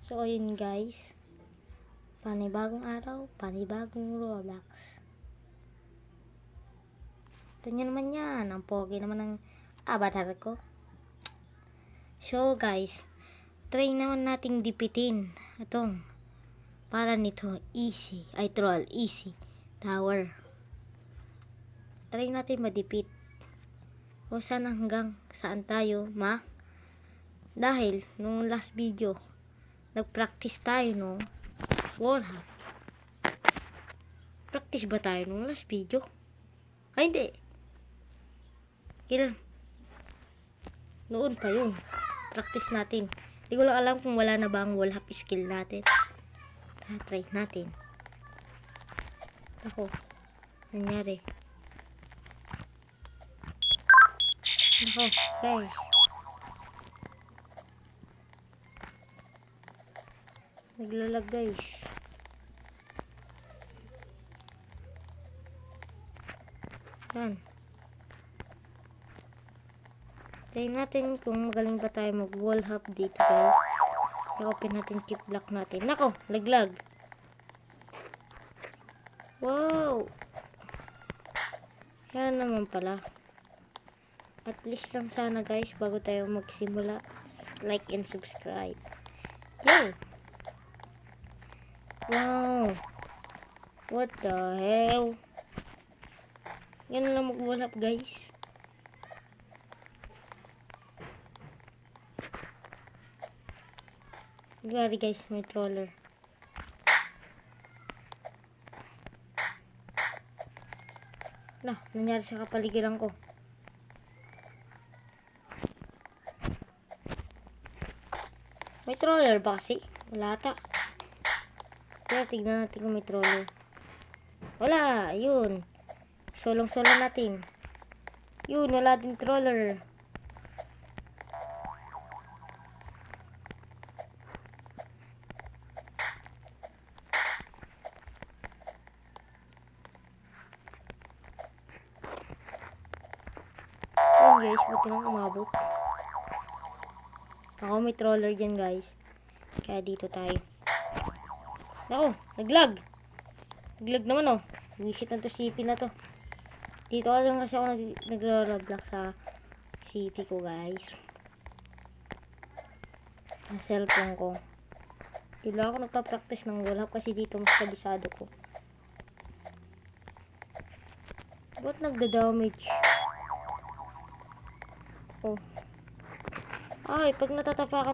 So, ayun guys. Panibagong araw, panibagong Roblox. Ito nyo naman yan. Ang pogi naman ng avatar ko. So, guys. Try naman nating dipitin. Itong. Para nito, easy. Ay, troll. Easy. Tower. Try natin madipit. O sana hanggang saan tayo dahil nung last video nag-practice tayo no wall hack. Practice ba tayo nung last video? Ay hindi. Kailan? Noon pa yun. Practice natin. Hindi ko lang alam kung wala na ba ang wall hack skill natin. Try natin. Ako. Nangyari. Ako. Guys. Naglalag guys. Yan. Try natin kung magaling pa tayo mag wall hop dito guys. I-open natin keep block natin. Nako, laglag. Wow. Yan naman pala. At least lang sana guys bago tayo magsimula. Like and subscribe. Yo. Wow. What the hell? Yan lang mag-wall up guys. Gari guys, may troller. Nah, nangyari sa kapaligiran ko. May troller ba kasi? Wala ata. Kaya tignan natin kung may troller. Wala, yun. Solong-solo natin. Yun, wala din troller. Yun guys, buti nang umabot. Ako may troller dyan guys. Kaya dito tayo. Ako, naglag. Naglag naman oh. Visit na to CP na to. Dito lang kasi ako nagro-roblox sa CP ko guys. Sa cellphone ko. Dito ako nagpa-practice ng wall hop kasi dito mas kabisado ko. Ba't nagda-damage? Oh. Ay, pag natatapakan